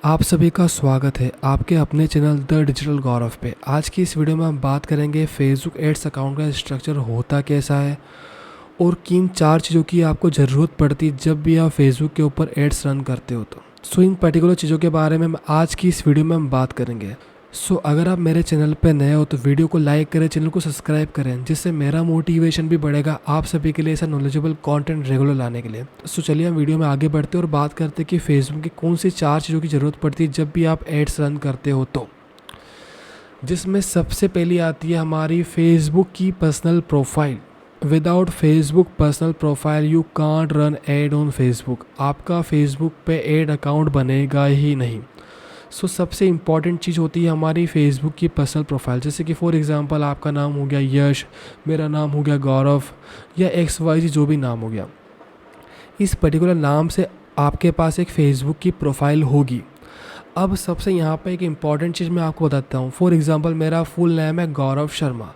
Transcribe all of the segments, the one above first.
आप सभी का स्वागत है आपके अपने चैनल द डिजिटल गौरव पे। आज की इस वीडियो में हम बात करेंगे फेसबुक एड्स अकाउंट का स्ट्रक्चर होता कैसा है और किन 4 चीज़ों की आपको ज़रूरत पड़ती है जब भी आप फेसबुक के ऊपर एड्स रन करते हो। तो इन पर्टिकुलर चीज़ों के बारे में आज की इस वीडियो में हम बात करेंगे। अगर आप मेरे चैनल पे नए हो तो वीडियो को लाइक करें, चैनल को सब्सक्राइब करें, जिससे मेरा मोटिवेशन भी बढ़ेगा आप सभी के लिए ऐसा नॉलेजेबल कंटेंट रेगुलर लाने के लिए। चलिए हम वीडियो में आगे बढ़ते हैं और बात करते हैं कि फेसबुक की कौन सी 4 चीज़ों की ज़रूरत पड़ती है जब भी आप एड्स रन करते हो। तो जिसमें सबसे पहली आती है हमारी फेसबुक की personal profile. Without Facebook personal profile you can't run ad on Facebook. आपका फेसबुक पे एड अकाउंट बनेगा ही नहीं। सबसे इम्पॉर्टेंट चीज़ होती है हमारी फेसबुक की पर्सनल प्रोफाइल। जैसे कि फॉर एग्जांपल आपका नाम हो गया यश, मेरा नाम हो गया गौरव या XYZ जो भी नाम हो गया, इस पर्टिकुलर नाम से आपके पास एक फ़ेसबुक की प्रोफाइल होगी। अब सबसे यहाँ पे एक इम्पॉर्टेंट चीज़ मैं आपको बताता हूँ। फॉर एग्जांपल मेरा फुल नेम है गौरव शर्मा।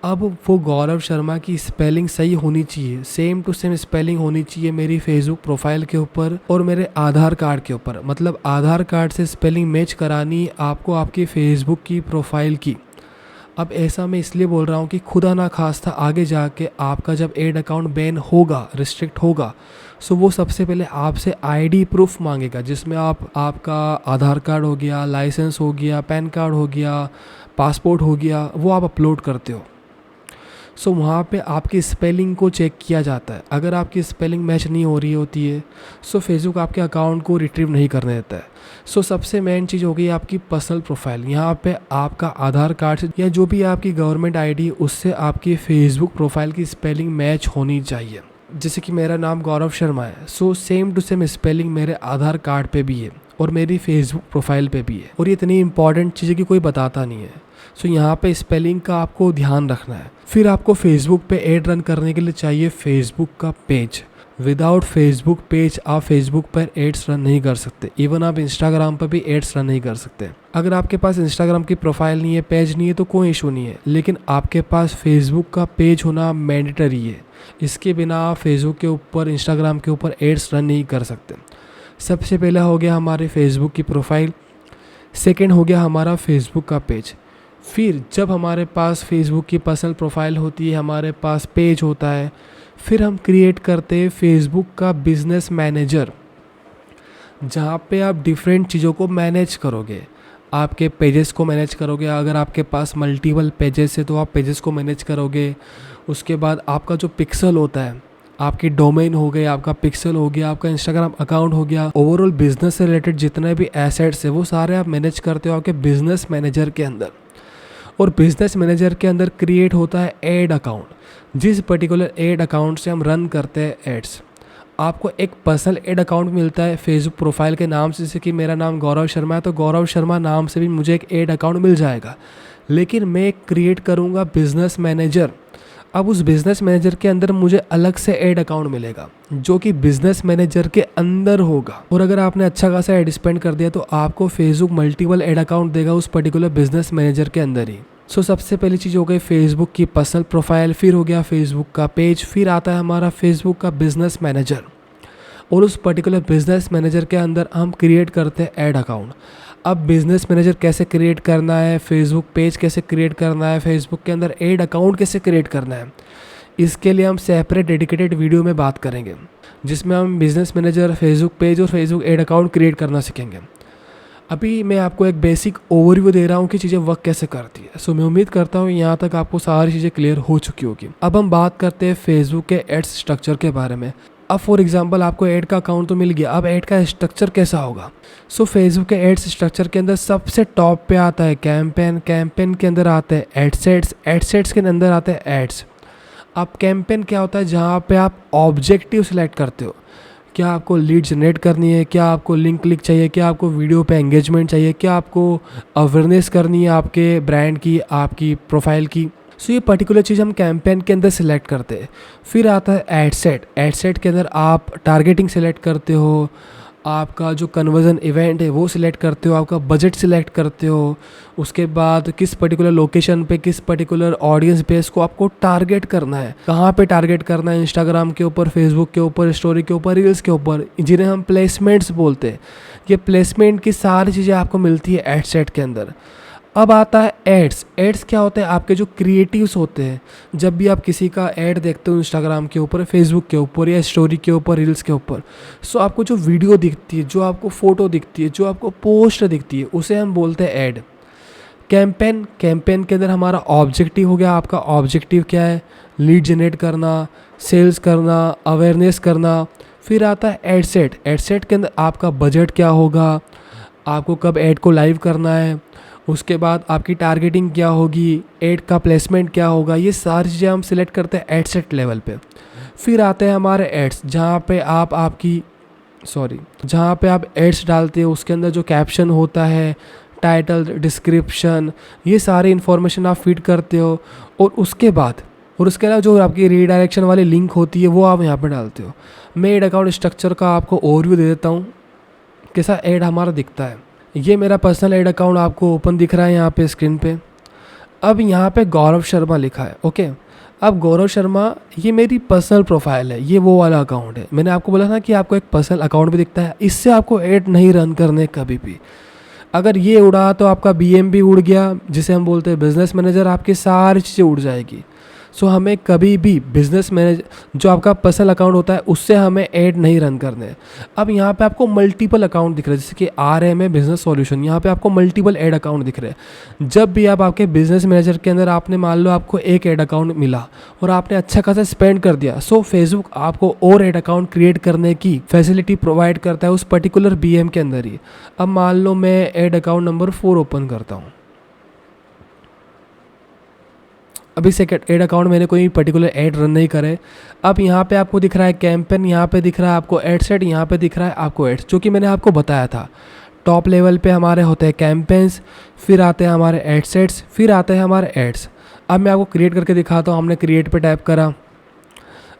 अब वो गौरव शर्मा की स्पेलिंग सही होनी चाहिए, सेम टू सेम स्पेलिंग होनी चाहिए मेरी फेसबुक प्रोफाइल के ऊपर और मेरे आधार कार्ड के ऊपर। मतलब आधार कार्ड से स्पेलिंग मैच करानी आपको आपकी फेसबुक की प्रोफाइल की। अब ऐसा मैं इसलिए बोल रहा हूँ कि खुदा ना खास्ता आगे जाके आपका जब एड अकाउंट बैन होगा, रिस्ट्रिक्ट होगा, वो सबसे पहले आपसे आईडी प्रूफ मांगेगा, जिसमें आपका आधार कार्ड हो गया, लाइसेंस हो गया, पैन कार्ड हो गया, पासपोर्ट हो गया, वो आप अपलोड करते हो। वहाँ पे आपकी स्पेलिंग को चेक किया जाता है। अगर आपकी स्पेलिंग मैच नहीं हो रही होती है फेसबुक आपके अकाउंट को रिट्रीव नहीं करने देता है। सबसे मेन चीज़ हो गई आपकी पर्सनल प्रोफाइल। यहाँ पे आपका आधार कार्ड से या जो भी आपकी गवर्नमेंट आईडी उससे आपकी फेसबुक प्रोफाइल की स्पेलिंग मैच होनी चाहिए। जैसे कि मेरा नाम गौरव शर्मा है, सेम टू सेम स्पेलिंग मेरे आधार कार्ड पे भी है और मेरी फेसबुक प्रोफाइल पे भी है। और ये इतनी इंपॉर्टेंट चीज़ है कि कोई बताता नहीं है। यहाँ पे स्पेलिंग का आपको ध्यान रखना है। फिर आपको फेसबुक पे एड रन करने के लिए चाहिए फेसबुक का पेज। विदाउट फेसबुक पेज आप फेसबुक पर एड्स रन नहीं कर सकते। इवन आप इंस्टाग्राम पर भी एड्स रन नहीं कर सकते। अगर आपके पास इंस्टाग्राम की प्रोफाइल नहीं है, पेज नहीं है तो कोई इशू नहीं है, लेकिन आपके पास फेसबुक का पेज होना मैंडेटरी है। इसके बिना आप फेसबुक के ऊपर, इंस्टाग्राम के ऊपर एड्स रन नहीं कर सकते। सबसे पहला हो गया हमारे फेसबुक की प्रोफाइल, सेकेंड हो गया हमारा फेसबुक का पेज। फिर जब हमारे पास फेसबुक की पर्सनल प्रोफाइल होती है, हमारे पास पेज होता है, फिर हम क्रिएट करते हैं फेसबुक का बिज़नेस मैनेजर, जहाँ पे आप डिफरेंट चीज़ों को मैनेज करोगे। आपके पेजेस को मैनेज करोगे। अगर आपके पास मल्टीपल पेजेस है तो आप पेजेस को मैनेज करोगे। उसके बाद आपका जो पिक्सल होता है, आपकी डोमेन हो गई, आपका पिक्सल हो गया, आपका इंस्टाग्राम अकाउंट हो गया, ओवरऑल बिजनेस से रिलेटेड जितने भी एसेट्स है वो सारे आप मैनेज करते हो आपके बिजनेस मैनेजर के अंदर। और बिजनेस मैनेजर के अंदर क्रिएट होता है एड अकाउंट। जिस पर्टिकुलर एड अकाउंट से हम रन करते हैं एड्स, आपको एक पर्सनल एड अकाउंट मिलता है फेसबुक प्रोफाइल के नाम से। जैसे कि मेरा नाम गौरव शर्मा है तो गौरव शर्मा नाम से भी मुझे एक एड अकाउंट मिल जाएगा, लेकिन मैं क्रिएट करूँगा बिजनेस मैनेजर। अब उस बिज़नेस मैनेजर के अंदर मुझे अलग से एड अकाउंट मिलेगा जो कि बिज़नेस मैनेजर के अंदर होगा। और अगर आपने अच्छा खासा एड स्पेंड कर दिया तो आपको फेसबुक मल्टीपल एड अकाउंट देगा उस पर्टिकुलर बिज़नेस मैनेजर के अंदर ही। सबसे पहली चीज़ हो गई फेसबुक की पर्सनल प्रोफाइल, फिर हो गया फेसबुक का पेज, फिर आता है हमारा फेसबुक का बिज़नेस मैनेजर। और उस पर्टिकुलर बिज़नेस मैनेजर के अंदर हम क्रिएट करते हैं एड अकाउंट। अब बिज़नेस मैनेजर कैसे क्रिएट करना है, फेसबुक पेज कैसे क्रिएट करना है, फेसबुक के अंदर एड अकाउंट कैसे क्रिएट करना है, इसके लिए हम सेपरेट डेडिकेटेड वीडियो में बात करेंगे, जिसमें हम बिज़नेस मैनेजर, फेसबुक पेज और फेसबुक एड अकाउंट क्रिएट करना सीखेंगे। अभी मैं आपको एक बेसिक ओवरव्यू दे रहा हूँ कि चीज़ें वर्क कैसे करती है। मैं उम्मीद करता हूँ यहाँ तक आपको सारी चीज़ें क्लियर हो चुकी होगी। अब हम बात करते हैं फेसबुक के एड्स स्ट्रक्चर के बारे में। अब फॉर एग्जांपल आपको ऐड का अकाउंट तो मिल गया, अब ऐड का स्ट्रक्चर कैसा होगा। फेसबुक के एड्स स्ट्रक्चर के अंदर सबसे टॉप पे आता है कैंपेन, कैंपेन के अंदर आते हैं एडसेट्स, एडसेट्स के अंदर आते हैं एड्स। अब कैंपेन क्या होता है, जहाँ पे आप ऑब्जेक्टिव सिलेक्ट करते हो। क्या आपको लीड जनरेट करनी है, क्या आपको लिंक क्लिक चाहिए, क्या आपको वीडियो पे एंगेजमेंट चाहिए, क्या आपको अवेयरनेस करनी है आपके ब्रांड की, आपकी प्रोफाइल की। ये पर्टिकुलर चीज़ हम कैंपेन के अंदर सिलेक्ट करते हैं। फिर आता है एडसेट। एडसेट के अंदर आप टारगेटिंग सिलेक्ट करते हो, आपका जो कन्वर्जन इवेंट है वो सिलेक्ट करते हो, आपका बजट सिलेक्ट करते हो। उसके बाद किस पर्टिकुलर लोकेशन पे, किस पर्टिकुलर ऑडियंस बेस को आपको टारगेट करना है, कहाँ पे टारगेट करना है, इंस्टाग्राम के ऊपर, फेसबुक के ऊपर, स्टोरी के ऊपर, रील्स के ऊपर, जिन्हें हम प्लेसमेंट्स बोलते हैं। ये प्लेसमेंट की सारी चीज़ें आपको मिलती है एड सेट के अंदर। अब आता है एड्स। एड्स क्या होते हैं? आपके जो क्रिएटिव्स होते हैं, जब भी आप किसी का ऐड देखते हो इंस्टाग्राम के ऊपर, फेसबुक के ऊपर या स्टोरी के ऊपर, रील्स के ऊपर, सो आपको जो वीडियो दिखती है, जो आपको फ़ोटो दिखती है, जो आपको पोस्ट दिखती है, उसे हम बोलते हैं ऐड। कैंपेन, कैंपेन के अंदर हमारा ऑब्जेक्टिव हो गया। आपका ऑब्जेक्टिव क्या है? लीड जनरेट करना, सेल्स करना, अवेयरनेस करना। फिर आता है एड सेट। एड सेट के अंदर आपका बजट क्या होगा, आपको कब ऐड को लाइव करना है, उसके बाद आपकी टारगेटिंग क्या होगी, ऐड का प्लेसमेंट क्या होगा, ये सारी चीज़ें हम सिलेक्ट करते हैं एड सेट लेवल पे। फिर आते हैं हमारे एड्स, जहाँ पे आप एड्स डालते हो, उसके अंदर जो कैप्शन होता है, टाइटल, डिस्क्रिप्शन, ये सारी इन्फॉर्मेशन आप फीड करते हो। और उसके अलावा जो आपकी रीडायरेक्शन वाली लिंक होती है वो आप यहाँ पे डालते हो। मैं एड अकाउंट स्ट्रक्चर का आपको ओवरव्यू दे देता हूँ, कैसा ऐड हमारा दिखता है। ये मेरा पर्सनल ऐड अकाउंट आपको ओपन दिख रहा है यहाँ पे स्क्रीन पे। अब यहाँ पे गौरव शर्मा लिखा है, ओके। अब गौरव शर्मा ये मेरी पर्सनल प्रोफाइल है, ये वो वाला अकाउंट है। मैंने आपको बोला था कि आपको एक पर्सनल अकाउंट भी दिखता है, इससे आपको ऐड नहीं रन करने कभी भी। अगर ये उड़ा तो आपका BM भी उड़ गया, जिसे हम बोलते हैं बिजनेस मैनेजर, आपकी सारी चीज़ें उड़ जाएगी। सो हमें कभी भी बिजनेस मैनेजर, जो आपका पर्सनल अकाउंट होता है, उससे हमें ऐड नहीं रन करने हैं। अब यहाँ पे आपको मल्टीपल अकाउंट दिख रहे हैं, जैसे कि RM है बिजनेस सॉल्यूशन, यहाँ पे आपको मल्टीपल ऐड अकाउंट दिख रहे हैं। जब भी आप आपके बिजनेस मैनेजर के अंदर आपने मान लो आपको एक ऐड अकाउंट मिला और आपने अच्छा खासा स्पेंड कर दिया, सो फेसबुक आपको और ऐड अकाउंट क्रिएट करने की फैसिलिटी प्रोवाइड करता है उस पर्टिकुलर BM के अंदर ही। अब मान लो मैं ऐड अकाउंट नंबर 4 ओपन करता हूँ। अभी सेकंड ऐड अकाउंट मैंने कोई पर्टिकुलर ऐड रन नहीं करे। अब यहाँ पे आपको दिख रहा है कैंपेन, यहाँ पे दिख रहा है आपको एड सेट, यहाँ पे दिख रहा है आपको एड्स, जो कि मैंने आपको बताया था। टॉप लेवल पे हमारे होते हैं कैंपेन्स, फिर आते हैं हमारे एड सेट्स, फिर आते हैं हमारे एड्स। अब मैं आपको क्रिएट करके दिखाता हूँ। हमने क्रिएट पे टैप करा,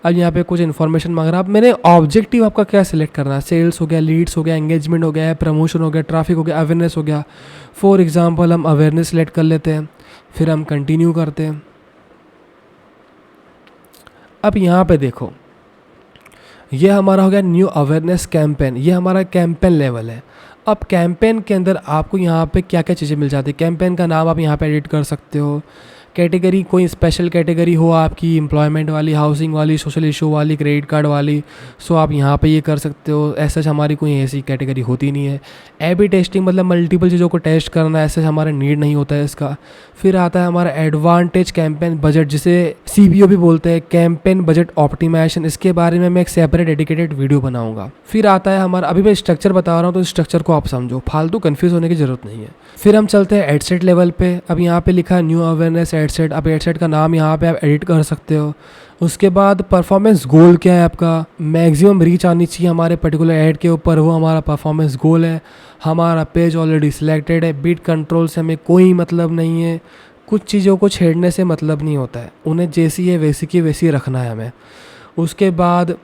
अब यहाँ पे कुछ इन्फॉर्मेशन मांग रहा है। अब मैंने ऑब्जेक्टिव आपका क्या सिलेक्ट करना है? सेल्स हो गया, लीड्स हो गया, एंगेजमेंट हो गया, प्रमोशन हो गया, ट्रैफिक हो गया, अवेयरनेस हो गया। फॉर एग्जाम्पल हम अवेयरनेस सेलेक्ट कर लेते हैं, फिर हम कंटिन्यू करते हैं। अब यहाँ पे देखो, ये हमारा हो गया न्यू अवेयरनेस कैंपेन, ये हमारा कैंपेन लेवल है। अब कैंपेन के अंदर आपको यहाँ पे क्या क्या चीज़ें मिल जाती है? कैंपेन का नाम आप यहाँ पे एडिट कर सकते हो। कैटेगरी, कोई स्पेशल कैटेगरी हो आपकी, एम्प्लॉयमेंट वाली, हाउसिंग वाली, सोशल इशू वाली, क्रेडिट कार्ड वाली, सो आप यहाँ पे ये कर सकते हो। ऐसा हमारी कोई ऐसी कैटेगरी होती नहीं है। A/B टेस्टिंग मतलब मल्टीपल चीज़ों को टेस्ट करना, ऐसा हमारा नीड नहीं होता है इसका। फिर आता है हमारा एडवांटेज कैंपेन बजट, जिसे CBO भी बोलते हैं, कैंपेन बजट ऑप्टिमाइजेशन। इसके बारे में मैं एक सेपरेट डेडिकेटेड वीडियो बनाऊंगा। फिर आता है हमारा, अभी मैं स्ट्रक्चर बता रहा हूँ तो स्ट्रक्चर को आप समझो, फालतू कंफ्यूज होने की जरूरत नहीं है। फिर हम चलते हैं एड सेट लेवल पे। अब यहाँ पे लिखा है न्यू अवेयरनेस एड सेट। अब एड सेट का नाम यहाँ पे आप एडिट कर सकते हो। उसके बाद परफॉर्मेंस गोल क्या है आपका? मैक्सिमम रीच आनी चाहिए हमारे पर्टिकुलर ऐड के ऊपर, वो हमारा परफॉर्मेंस गोल है। हमारा पेज ऑलरेडी सिलेक्टेड है। बीट कंट्रोल से हमें कोई मतलब नहीं है। कुछ चीज़ों को छेड़ने से मतलब नहीं होता है, उन्हें जैसी है वैसी की वैसी रखना है हमें। उसके बाद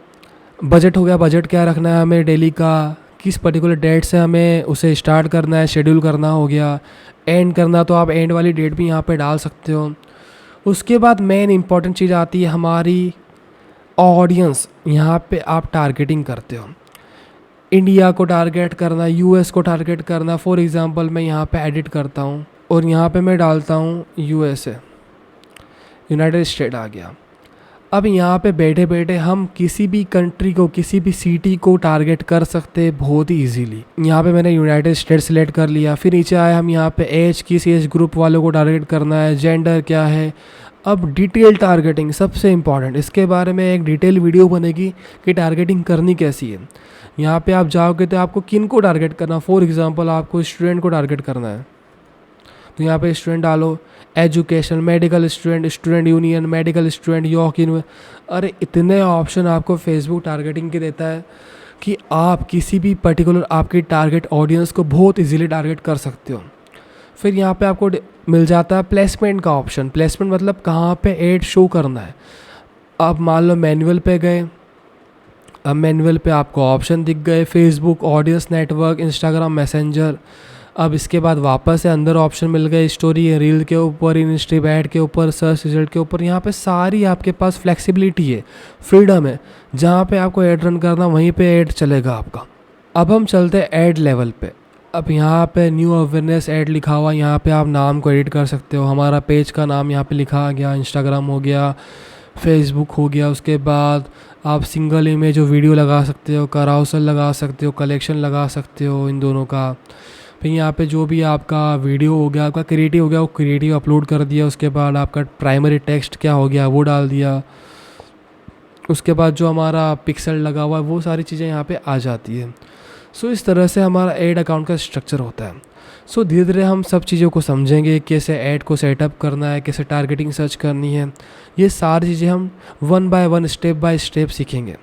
बजट हो गया, बजट क्या रखना है हमें डेली का, किस पर्टिकुलर डेट से हमें उसे स्टार्ट करना है, शेड्यूल करना हो गया। एंड करना तो आप एंड वाली डेट भी यहाँ पे डाल सकते हो। उसके बाद मेन इंपॉर्टेंट चीज़ आती है हमारी ऑडियंस। यहाँ पे आप टारगेटिंग करते हो, इंडिया को टारगेट करना, US को टारगेट करना। फॉर एग्जांपल मैं यहाँ पे एडिट करता हूँ और यहाँ पे मैं डालता हूँ USA, यूनाइटेड स्टेट आ गया। अब यहाँ पे बैठे बैठे हम किसी भी कंट्री को, किसी भी सिटी को टारगेट कर सकते हैं बहुत ही इजीली। यहाँ पे मैंने यूनाइटेड स्टेट सेलेक्ट कर लिया। फिर नीचे आए हम यहाँ पे एज, किस एज ग्रुप वालों को टारगेट करना है, जेंडर क्या है। अब डिटेल टारगेटिंग सबसे इम्पॉर्टेंट, इसके बारे में एक डिटेल वीडियो बनेगी कि टारगेटिंग करनी कैसी है। यहाँ पे आप जाओगे तो आपको किन को टारगेट करना, फॉर एग्जांपल आपको स्टूडेंट को टारगेट करना है तो यहाँ पे स्टूडेंट डालो, education, medical student, student union, medical student, York university. अरे इतने ऑप्शन आपको फेसबुक टारगेटिंग के देता है कि आप किसी भी पर्टिकुलर आपकी टारगेट ऑडियंस को बहुत इजीली टारगेट कर सकते हो। फिर यहाँ पे आपको मिल जाता है प्लेसमेंट का ऑप्शन। प्लेसमेंट मतलब कहाँ पे ऐड शो करना है। अब मान लो मैनुअल पे गए, अब मैनुअल पे आपको ऑप्शन दिख गए, Facebook, audience network, Instagram, messenger. अब इसके बाद वापस से अंदर ऑप्शन मिल गए, स्टोरी, रील के ऊपर, इंस्ट्रीम ऐड के ऊपर, सर्च रिजल्ट के ऊपर। यहाँ पे सारी आपके पास फ्लेक्सिबिलिटी है, फ्रीडम है। जहाँ पे आपको ऐड रन करना वहीं पे ऐड चलेगा आपका। अब हम चलते हैं ऐड लेवल पे। अब यहाँ पे न्यू अवेयरनेस ऐड लिखा हुआ, यहाँ पे आप नाम को एडिट कर सकते हो। हमारा पेज का नाम यहाँ पे लिखा आ गया, इंस्टाग्राम हो गया, फेसबुक हो गया। उसके बाद आप सिंगल इमेज और वीडियो लगा सकते हो, कराउसल लगा सकते हो, कलेक्शन लगा सकते हो इन दोनों का। फिर यहाँ पे जो भी आपका वीडियो हो गया, आपका क्रिएटिव हो गया, वो क्रिएटिव अपलोड कर दिया। उसके बाद आपका प्राइमरी टेक्स्ट क्या हो गया वो डाल दिया। उसके बाद जो हमारा पिक्सल लगा हुआ है वो सारी चीज़ें यहाँ पे आ जाती है। सो इस तरह से हमारा ऐड अकाउंट का स्ट्रक्चर होता है। सो धीरे धीरे हम सब चीज़ों को समझेंगे, कैसे ऐड को सेटअप करना है, कैसे टारगेटिंग सर्च करनी है। ये सारी चीज़ें हम one by one, step by step सीखेंगे।